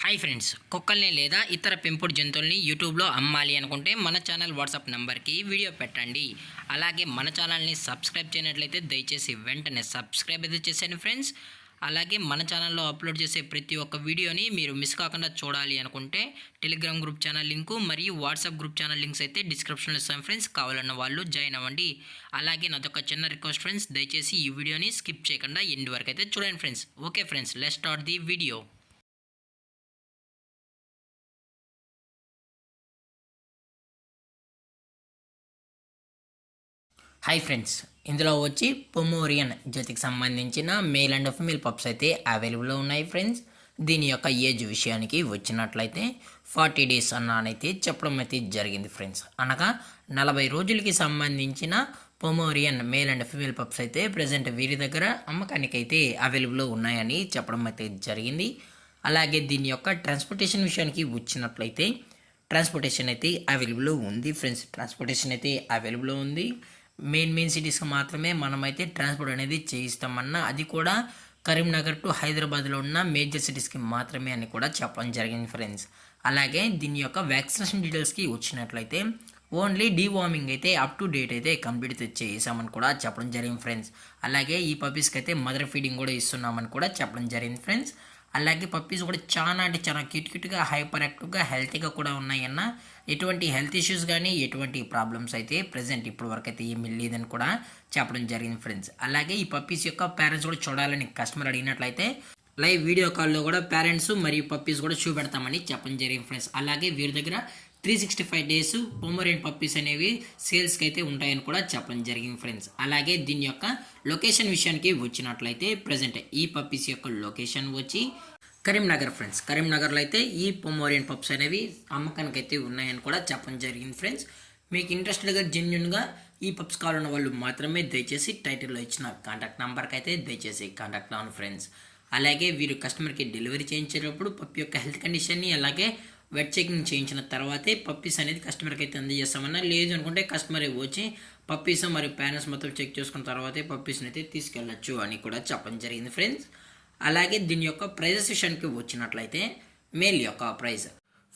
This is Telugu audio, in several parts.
హాయ్ ఫ్రెండ్స్, కుక్కల్ని లేదా ఇతర పెంపుడు జంతువుల్ని యూట్యూబ్లో అమ్మాలి అనుకుంటే మన ఛానల్ వాట్సాప్ నెంబర్కి వీడియో పెట్టండి. అలాగే మన ఛానల్ని సబ్స్క్రైబ్ చేయనట్లయితే దయచేసి వెంటనే సబ్స్క్రైబ్ అయితే చేసేయండి ఫ్రెండ్స్. అలాగే మన ఛానల్లో అప్లోడ్ చేసే ప్రతి ఒక్క వీడియోని మీరు మిస్ కాకుండా చూడాలి అనుకుంటే టెలిగ్రామ్ గ్రూప్ ఛానల్ లింకు మరియు వాట్సాప్ గ్రూప్ ఛానల్ లింక్స్ అయితే డిస్క్రిప్షన్లో ఇస్తాను ఫ్రెండ్స్. కావాలన్న వాళ్ళు జాయిన్ అవ్వండి. అలాగే నాదొక చిన్న రిక్వెస్ట్ ఫ్రెండ్స్, దయచేసి ఈ వీడియోని స్కిప్ చేయకుండా ఎండ్ వరకు అయితే చూడండి friends. Okay friends, let's start the video. Hi friends, ఇందులో వచ్చి పొమోరియన్ జాతికి సంబంధించిన మేల్ అండ్ ఫీమేల్ పప్స్ అయితే అవైలబుల్లో ఉన్నాయి ఫ్రెండ్స్. దీని యొక్క ఏజ్ విషయానికి వచ్చినట్లయితే 40 డేస్ అన్నానైతే చెప్పడం అయితే జరిగింది ఫ్రెండ్స్. అనగా 40 రోజులకి సంబంధించిన Pomeranian male and female pups అయితే ప్రజెంట్ వీరి దగ్గర అమ్మకానికి అయితే అవైలబుల్లో ఉన్నాయని చెప్పడం అయితే జరిగింది. అలాగే దీని యొక్క ట్రాన్స్పోర్టేషన్ విషయానికి వచ్చినట్లయితే ట్రాన్స్పోర్టేషన్ అయితే అవైలబుల్లో ఉంది ఫ్రెండ్స్. ట్రాన్స్పోర్టేషన్ అయితే అవైలబుల్లో ఉంది. మెయిన్ సిటీస్కి మాత్రమే మనమైతే ట్రాన్స్పోర్ట్ అనేది చేయిస్తామన్నా, అది కూడా కరీంనగర్ టు హైదరాబాద్లో ఉన్న మేజర్ సిటీస్కి మాత్రమే అని కూడా చెప్పడం జరిగింది ఫ్రెండ్స్. అలాగే దీని యొక్క వ్యాక్సినేషన్ డీటెయిల్స్కి వచ్చినట్లయితే ఓన్లీ డీవార్మింగ్ అయితే అప్ టు డేట్ అయితే కంప్లీట్ చేసామని కూడా చెప్పడం జరిగింది ఫ్రెండ్స్. అలాగే ఈ పప్పీస్కి అయితే మదర్ ఫీడింగ్ కూడా ఇస్తున్నామని కూడా చెప్పడం జరిగింది ఫ్రెండ్స్. అలాగే పప్పీస్ కూడా చాలా అంటే చాలా క్యూట్గా హైపర్ యాక్టివ్గా హెల్తీగా కూడా ఉన్నాయన్న. ఎటువంటి హెల్త్ ఇష్యూస్ కానీ ఎటువంటి ప్రాబ్లమ్స్ అయితే ప్రజెంట్ ఇప్పటి వరకు అయితే ఏమీ లేదని కూడా చెప్పడం జరిగింది ఫ్రెండ్స్. అలాగే ఈ పప్పీస్ యొక్క పేరెంట్స్ కూడా చూడాలని కస్టమర్ అడిగినట్లయితే లైవ్ వీడియో కాల్లో కూడా పేరెంట్స్ మరియు పప్పీస్ కూడా చూపెడతామని చెప్పడం జరిగింది ఫ్రెండ్స్. అలాగే వీరి దగ్గర 365 డేస్ పొమోరియన్ పప్పీస్ అనేవి సేల్స్కి అయితే ఉంటాయని కూడా చెప్పడం జరిగింది ఫ్రెండ్స్. అలాగే దీని యొక్క లొకేషన్ విషయానికి వచ్చినట్లయితే ప్రజెంట్ ఈ పప్పీస్ యొక్క లొకేషన్ వచ్చి కరీంనగర్ ఫ్రెండ్స్. కరీంనగర్లో అయితే ఈ పొమోరియన్ పప్స్ అనేవి అమ్మకానికి అయితే ఉన్నాయని కూడా చెప్పడం జరిగింది ఫ్రెండ్స్. మీకు ఇంట్రెస్టెడ్గా జెన్యున్గా ఈ పప్స్ కావాలన్న వాళ్ళు మాత్రమే దయచేసి టైటిల్లో ఇచ్చిన కాంటాక్ట్ నెంబర్కి అయితే దయచేసి కాంటాక్ట్ అవ్వండి ఫ్రెండ్స్. అలాగే వీరు కస్టమర్కి డెలివరీ చేయించేటప్పుడు పప్పి యొక్క హెల్త్ కండిషన్ని అలాగే వెట్ చెకింగ్ చేయించిన తర్వాతే పప్పీస్ అనేది కస్టమర్కి అయితే అందజేస్తామన్నా. లేదు అనుకుంటే కస్టమర్ వచ్చి పప్పీస్ మరియు పేరెంట్స్ మొత్తం చెక్ చేసుకున్న తర్వాతే పప్పీస్ని అయితే తీసుకెళ్ళచ్చు అని కూడా చెప్పడం జరిగింది ఫ్రెండ్స్. అలాగే దీని యొక్క ప్రైజెస్ విషయానికి వచ్చినట్లయితే మేల్ యొక్క ప్రైస్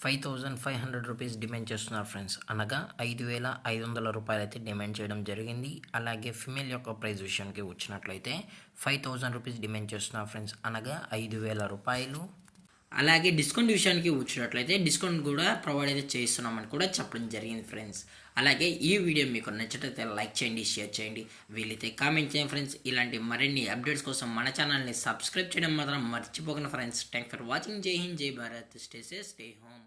5500 రూపీస్ డిమాండ్ చేస్తున్నారు ఫ్రెండ్స్. అనగా 5500 రూపాయలు అయితే డిమాండ్ చేయడం జరిగింది. అలాగే ఫిమేల్ యొక్క ప్రైస్ విషయానికి వచ్చినట్లయితే 5000 రూపీస్ డిమాండ్ చేస్తున్నారు ఫ్రెండ్స్. అనగా 5000 రూపాయలు. అలాగే డిస్కౌంట్ విషయానికి వచ్చినట్లయితే డిస్కౌంట్ కూడా ప్రొవైడ్ అయితే చేస్తున్నామని కూడా చెప్పడం జరిగింది ఫ్రెండ్స్. అలాగే ఈ వీడియో మీకు నచ్చినట్లయితే లైక్ చేయండి, షేర్ చేయండి, వీలైతే కామెంట్ చేయండి ఫ్రెండ్స్. ఇలాంటి మరిన్ని అప్డేట్స్ కోసం మన ఛానల్ని సబ్స్క్రైబ్ చేయడం మాత్రం మర్చిపోకండి ఫ్రెండ్స్. Thank for watching. జై హింద్, జై Bharat. Stay safe, stay home.